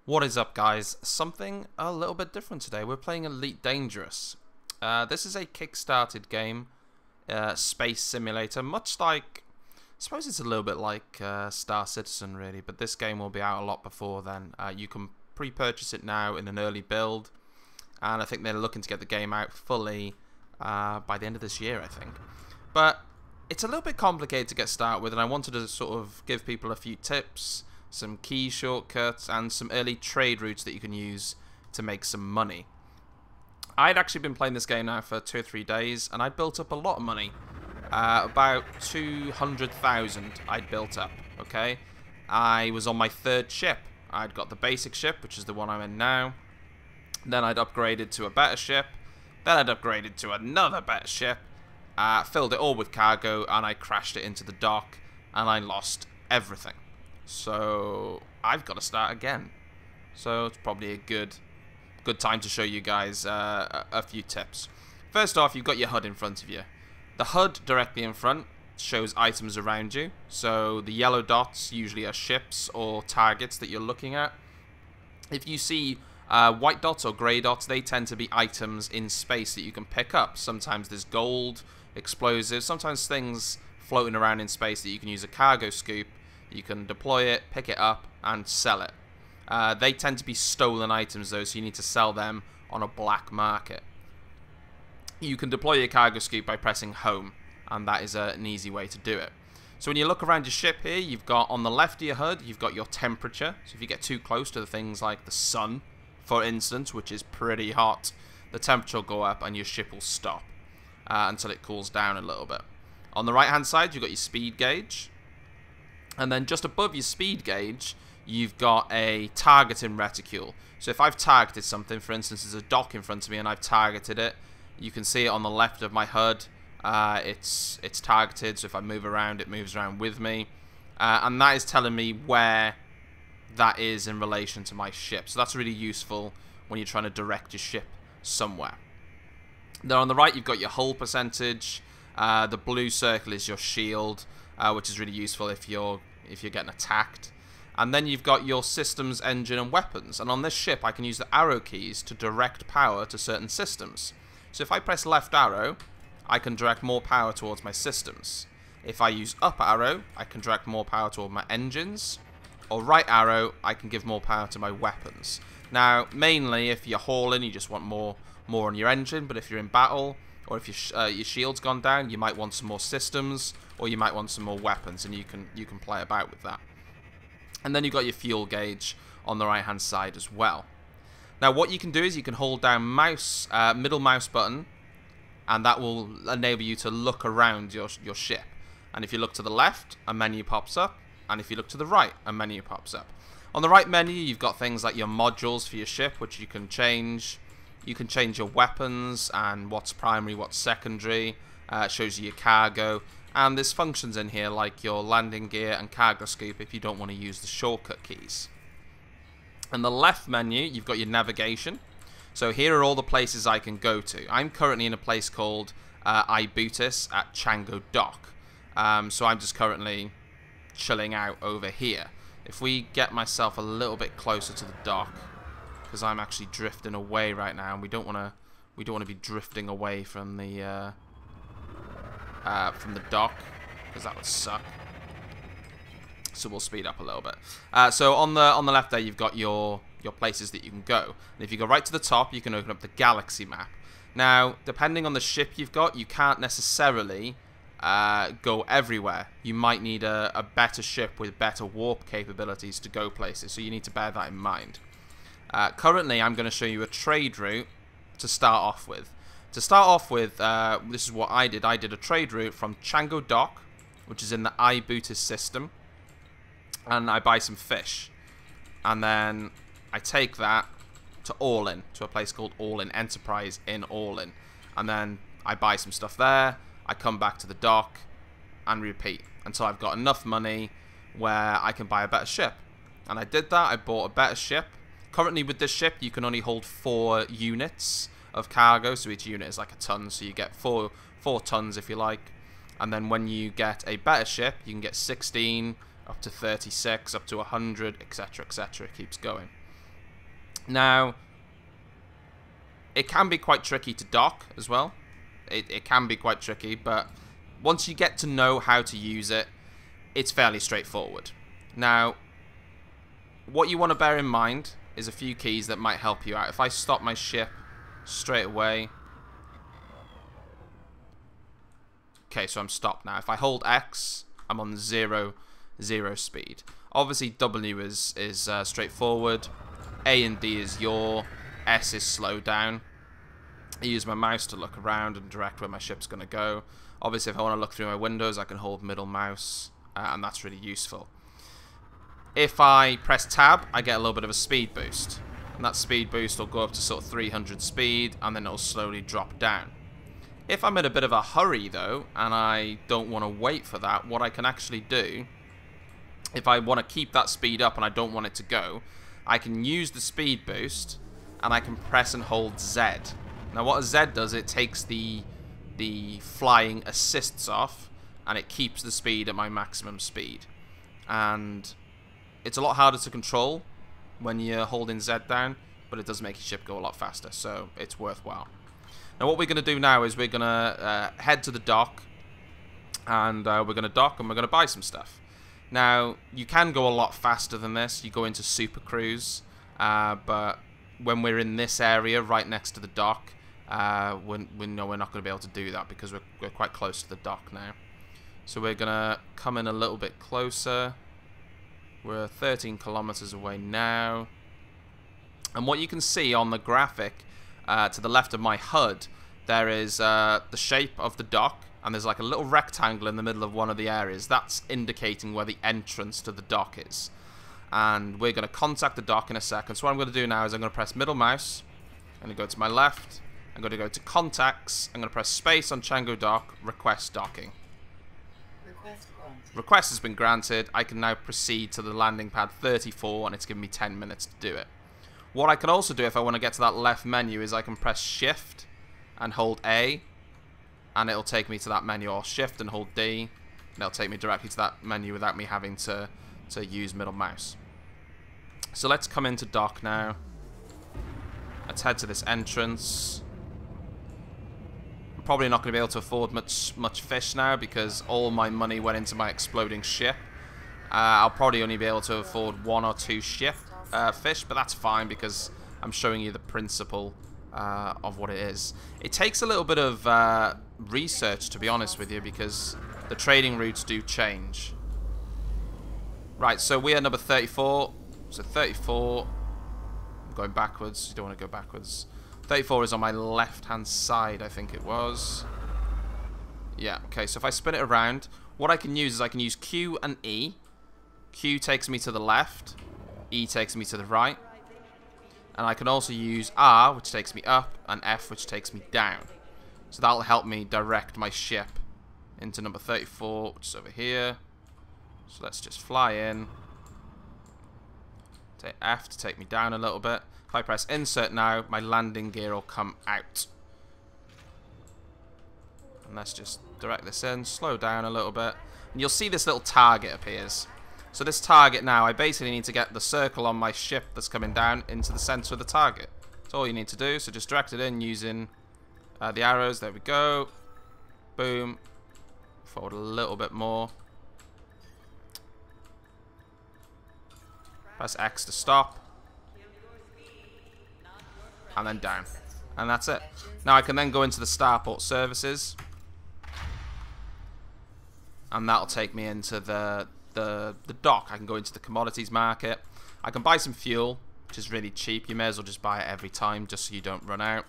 What is up, guys? Something a little bit different today. We're playing Elite Dangerous. This is a kickstarted game, space simulator, much like, I suppose it's a little bit like Star Citizen really, but this game will be out a lot before then. You can pre-purchase it now in an early build, and I think they're looking to get the game out fully by the end of this year, I think. But it's a little bit complicated to get started with, and I wanted to sort of give people a few tips, some key shortcuts, and some early trade routes that you can use to make some money. I'd actually been playing this game now for 2 or 3 days, and I'd built up a lot of money. About 200,000 I'd built up, okay? I was on my 3rd ship. I'd got the basic ship, which is the one I'm in now. Then I'd upgraded to a better ship. Then I'd upgraded to another better ship. Filled it all with cargo, and I crashed it into the dock, and I lost everything. So I've got to start again. So it's probably a good time to show you guys a few tips. First off, you've got your HUD in front of you. The HUD directly in front shows items around you. So the yellow dots usually are ships or targets that you're looking at. If you see white dots or grey dots, they tend to be items in space that you can pick up. Sometimes there's gold, explosives, sometimes things floating around in space that you can use a cargo scoop. You can deploy it, pick it up, and sell it. They tend to be stolen items though, so you need to sell them on a black market. You can deploy your cargo scoop by pressing home, and that is an easy way to do it. So when you look around your ship here, you've got on the left of your HUD, you've got your temperature. So if you get too close to things like the sun, for instance, which is pretty hot, the temperature will go up and your ship will stop until it cools down a little bit. On the right hand side, you've got your speed gauge. And then just above your speed gauge, you've got a targeting reticule. So if I've targeted something, for instance, there's a dock in front of me and I've targeted it, you can see it on the left of my HUD. It's targeted, so if I move around, it moves around with me. And that is telling me where that is in relation to my ship. So that's really useful when you're trying to direct your ship somewhere. Then on the right, you've got your hull percentage. The blue circle is your shield, which is really useful if you're getting attacked. And then you've got your systems, engine, and weapons. And on this ship, I can use the arrow keys to direct power to certain systems. So if I press left arrow, I can direct more power towards my systems. If I use up arrow, I can direct more power toward my engines. Or right arrow, I can give more power to my weapons. Now, mainly if you're hauling, you just want more on your engine. But if you're in battle, or if your shield's gone down, you might want some more systems, or you might want some more weapons, and you can play about with that. And then you've got your fuel gauge on the right hand side as well. Now what you can do is you can hold down middle mouse button, and that will enable you to look around your ship. And if you look to the left, a menu pops up, and if you look to the right, a menu pops up. On the right menu, you've got things like your modules for your ship, which you can change. You can change your weapons and what's primary, what's secondary. It shows you your cargo. And there's functions in here like your landing gear and cargo scoop if you don't want to use the shortcut keys. In the left menu, you've got your navigation. So here are all the places I can go to. I'm currently in a place called Ibutis at Chango Dock. So I'm just currently chilling out over here. If we get myself a little bit closer to the dock, because I'm actually drifting away right now, and we don't want to be drifting away from the dock, because that would suck. So we'll speed up a little bit. So on the left there, you've got your places that you can go. And if you go right to the top, you can open up the galaxy map. Now, depending on the ship you've got, you can't necessarily go everywhere. You might need a better ship with better warp capabilities to go places. So you need to bear that in mind. Currently, I'm going to show you a trade route to start off with. To start off with, this is what I did. I did a trade route from Chango Dock, which is in the Ibutis system, and I buy some fish. And then I take that to Orlin, to a place called Orlin Enterprise in Orlin. And then I buy some stuff there, I come back to the dock, and repeat until I've got enough money where I can buy a better ship. And I did that, I bought a better ship. Currently with this ship, you can only hold 4 units of cargo, so each unit is like a ton, so you get 4 tons if you like. And then when you get a better ship, you can get 16, up to 36, up to 100, etc, etc. It keeps going. Now, it can be quite tricky to dock as well. It can be quite tricky, but once you get to know how to use it, it's fairly straightforward. Now, what you want to bear in mind is a few keys that might help you out. If I stop my ship straight away... Okay, so I'm stopped now. If I hold X, I'm on 0 speed. Obviously, W is straightforward. A and D is yaw. S is slow down. I use my mouse to look around and direct where my ship's going to go. Obviously, if I want to look through my windows, I can hold middle mouse, and that's really useful. If I press tab, I get a little bit of a speed boost. And that speed boost will go up to sort of 300 speed, and then it'll slowly drop down. If I'm in a bit of a hurry, though, and I don't want to wait for that, what I can actually do, if I want to keep that speed up and I don't want it to go, I can use the speed boost, and I can press and hold Z. Now, what a Z does, it takes the flying assists off, and it keeps the speed at my maximum speed. And it's a lot harder to control when you're holding Z down, but it does make your ship go a lot faster, so it's worthwhile. Now what we're going to do now is we're going to head to the dock, and we're going to dock and we're going to buy some stuff. Now, you can go a lot faster than this. You go into Super Cruise, but when we're in this area right next to the dock, we know we're not going to be able to do that because we're quite close to the dock now. So we're going to come in a little bit closer. We're 13 kilometers away now. And what you can see on the graphic to the left of my HUD, there is the shape of the dock, and there's like a little rectangle in the middle of one of the areas. That's indicating where the entrance to the dock is. And we're going to contact the dock in a second. So what I'm going to do now is I'm going to press middle mouse. I'm going to go to my left. I'm going to go to contacts. I'm going to press space on Chango Dock, request docking. Request has been granted. I can now proceed to the landing pad 34, and it's given me 10 minutes to do it. What I can also do if I want to get to that left menu is I can press shift and hold A, and it'll take me to that menu, or shift and hold D, and it'll take me directly to that menu without me having to use middle mouse. So let's come into dock now. Let's head to this entrance. I'm probably not going to be able to afford much fish now because all my money went into my exploding ship. I'll probably only be able to afford 1 or 2 fish, but that's fine because I'm showing you the principle of what it is. It takes a little bit of research, to be honest with you, because the trading routes do change. Right, so we are number 34. So 34, I'm going backwards. You don't want to go backwards. 34 is on my left-hand side, I think it was. Yeah, okay, so if I spin it around, what I can use is I can use Q and E. Q takes me to the left. E takes me to the right. And I can also use R, which takes me up, and F, which takes me down. So that'll help me direct my ship into number 34, which is over here. So let's just fly in. Take F to take me down a little bit. If I press insert now, my landing gear will come out. And let's just direct this in, slow down a little bit. And you'll see this little target appears. So this target now, I basically need to get the circle on my ship that's coming down into the center of the target. That's all you need to do. So just direct it in using the arrows. There we go. Boom. Forward a little bit more. Press X to stop. And then down. And that's it. Now I can then go into the starport services. And that'll take me into the dock. I can go into the commodities market. I can buy some fuel, which is really cheap. You may as well just buy it every time just so you don't run out.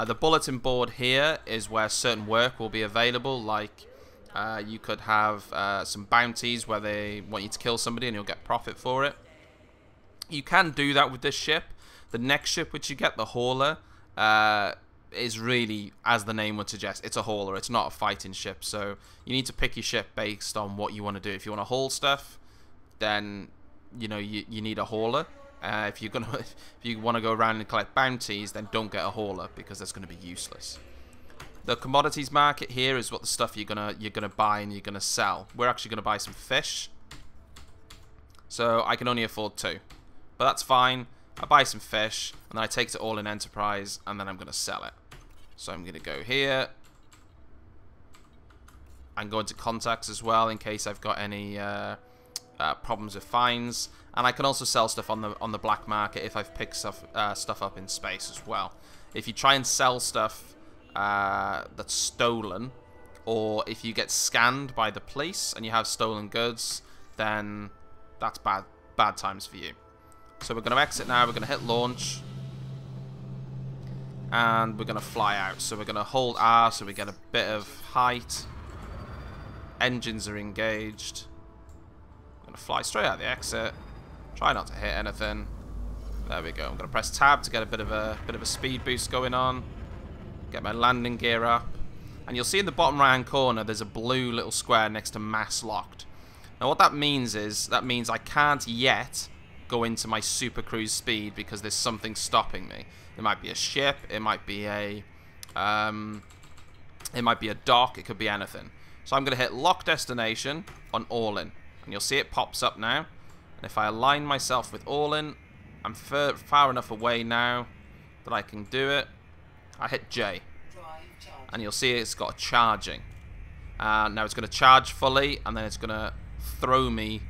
The bulletin board here is where certain work will be available, like you could have some bounties where they want you to kill somebody and you'll get profit for it. You can do that with this ship. The next ship which you get, the hauler, is really, as the name would suggest, it's a hauler. It's not a fighting ship, so you need to pick your ship based on what you want to do. If you want to haul stuff, then you know you need a hauler. If you want to go around and collect bounties, then don't get a hauler because that's going to be useless. The commodities market here is what the stuff you're gonna buy and you're gonna sell. We're actually gonna buy some fish, so I can only afford 2, but that's fine. I buy some fish, and then I take it to All In Enterprise, and then I'm going to sell it. So I'm going to go here. And go into contacts as well in case I've got any problems with fines. And I can also sell stuff on the black market if I've picked stuff up in space as well. If you try and sell stuff that's stolen, or if you get scanned by the police and you have stolen goods, then that's bad times for you. So we're going to exit now. We're going to hit launch. And we're going to fly out. So we're going to hold R so we get a bit of height. Engines are engaged. I'm going to fly straight out the exit. Try not to hit anything. There we go. I'm going to press tab to get a bit of a speed boost going on. Get my landing gear up. And you'll see in the bottom right hand corner there's a blue little square next to mass locked. Now what that means is, that means I can't yet go into my super cruise speed because there's something stopping me. It might be a ship, it might be a dock, it could be anything. So I'm going to hit lock destination on All In. And you'll see it pops up now. And if I align myself with All In, I'm far enough away now that I can do it. I hit J. And you'll see it's got charging. Now it's going to charge fully, and then it's going to throw me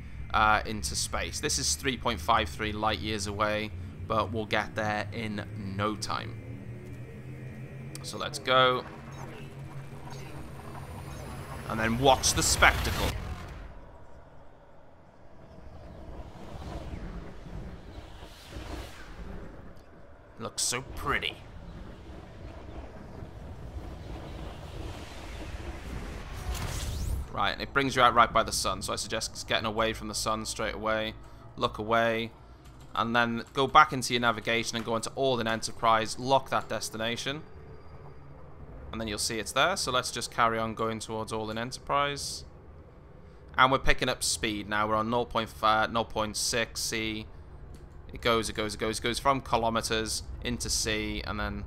into space. This is 3.53 light years away, but we'll get there in no time. So let's go. And then watch the spectacle. Looks so pretty. Right, and it brings you out right by the sun, so I suggest getting away from the sun straight away. Look away. And then go back into your navigation and go into All In Enterprise. Lock that destination. And then you'll see it's there. So let's just carry on going towards All In Enterprise. And we're picking up speed now. We're on 0.6 C. It goes from kilometers into C. And then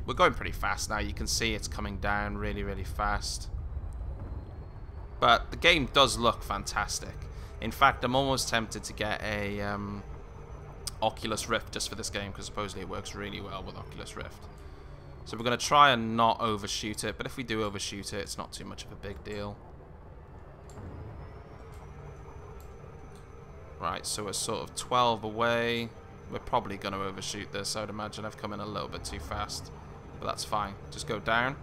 we're going pretty fast now. You can see it's coming down really, really fast. But the game does look fantastic. In fact, I'm almost tempted to get a Oculus Rift just for this game, because supposedly it works really well with Oculus Rift. So we're going to try and not overshoot it, but if we do overshoot it, it's not too much of a big deal. Right, so we're sort of 12 away. We're probably going to overshoot this, I would imagine. I've come in a little bit too fast, but that's fine. Just go down,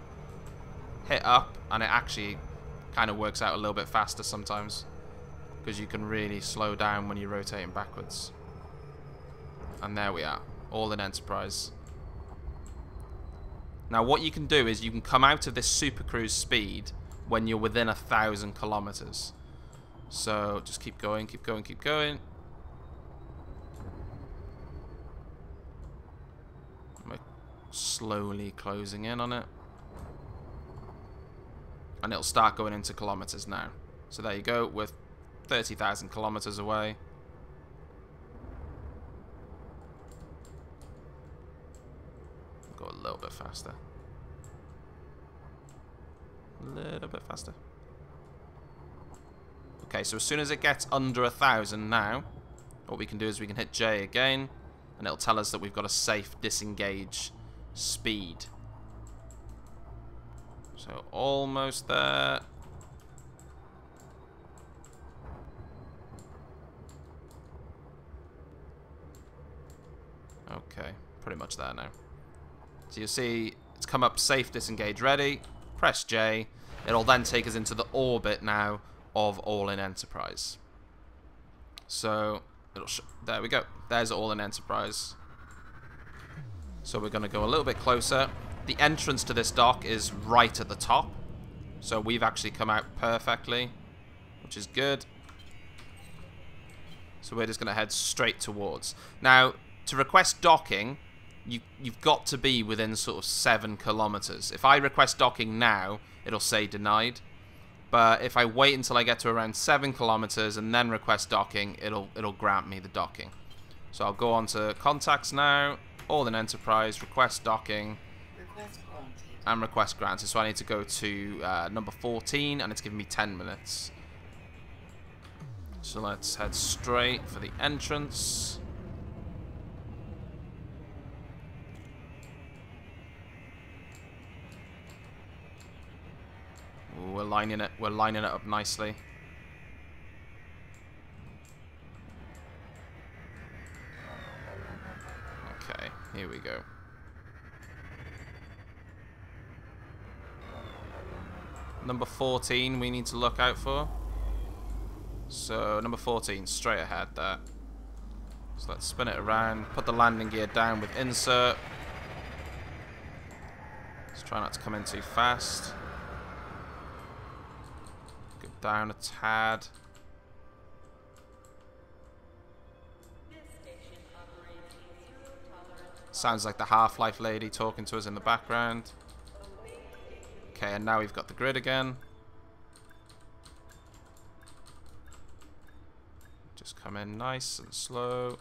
hit up, and it actually kind of works out a little bit faster sometimes, because you can really slow down when you're rotating backwards. And there we are, All In Enterprise. Now what you can do is you can come out of this super cruise speed when you're within 1,000 kilometers. So just keep going, keep going, keep going. I'm slowly closing in on it. And it'll start going into kilometers now. So there you go, we're 30,000 kilometers away. Go a little bit faster. A little bit faster. Okay, so as soon as it gets under 1,000 now, what we can do is we can hit J again, and it'll tell us that we've got a safe disengage speed. So almost there. Okay, pretty much there now. So you'll see it's come up safe disengage ready. Press J. It'll then take us into the orbit now of All In Enterprise. So it'll there we go. There's All In Enterprise. So we're going to go a little bit closer. The entrance to this dock is right at the top. So we've actually come out perfectly, which is good. So we're just going to head straight towards. Now, to request docking, you've got to be within sort of 7 kilometers. If I request docking now, it'll say denied. But if I wait until I get to around 7 kilometers and then request docking, it'll grant me the docking. So I'll go on to contacts now, All In Enterprise, request docking, and request granted. So I need to go to number 14, and it's giving me 10 minutes. So let's head straight for the entrance. we're lining it up nicely. Okay, here we go. Number 14 we need to look out for. So number 14, straight ahead there. So let's spin it around, put the landing gear down with insert. Let's try not to come in too fast. Go down a tad. Sounds like the Half-Life lady talking to us in the background. Okay, and now we've got the grid again. Just come in nice and slow.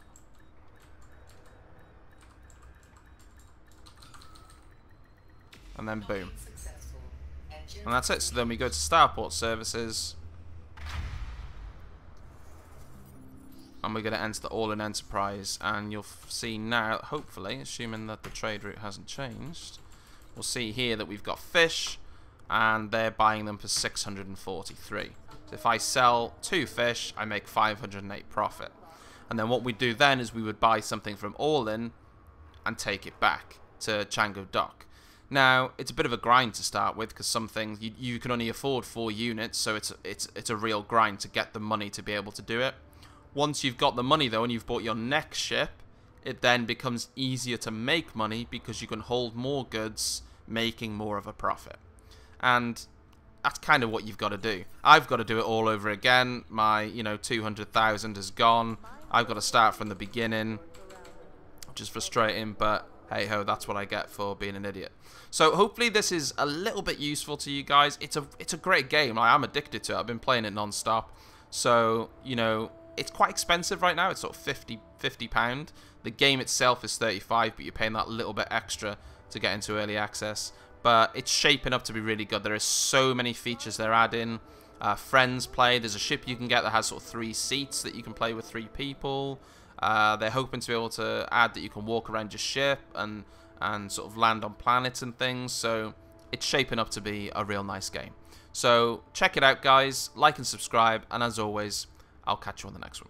And then boom. And that's it. So then we go to Starport Services. And we're going to enter the All-in Enterprise. And you'll see now, hopefully, assuming that the trade route hasn't changed, we'll see here that we've got fish. And they're buying them for 643. So if I sell 2 fish, I make 508 profit. And then what we do then is we would buy something from All-in and take it back to Chango Dock. Now, it's a bit of a grind to start with because some things you can only afford 4 units, so it's a real grind to get the money to be able to do it. Once you've got the money though and you've bought your next ship, it then becomes easier to make money because you can hold more goods, making more of a profit. And that's kind of what you've got to do. I've got to do it all over again. My, 200,000 is gone. I've got to start from the beginning, which is frustrating, but hey ho, that's what I get for being an idiot. So hopefully this is a little bit useful to you guys. It's a great game. I am addicted to it. I've been playing it non-stop. So, it's quite expensive right now. It's sort of £50. The game itself is 35, but you're paying that little bit extra to get into early access. But it's shaping up to be really good. There are so many features they're adding. Friends play. There's a ship you can get that has sort of 3 seats that you can play with 3 people. They're hoping to be able to add that you can walk around your ship and sort of land on planets and things. So it's shaping up to be a real nice game. So check it out, guys. Like and subscribe. And as always, I'll catch you on the next one.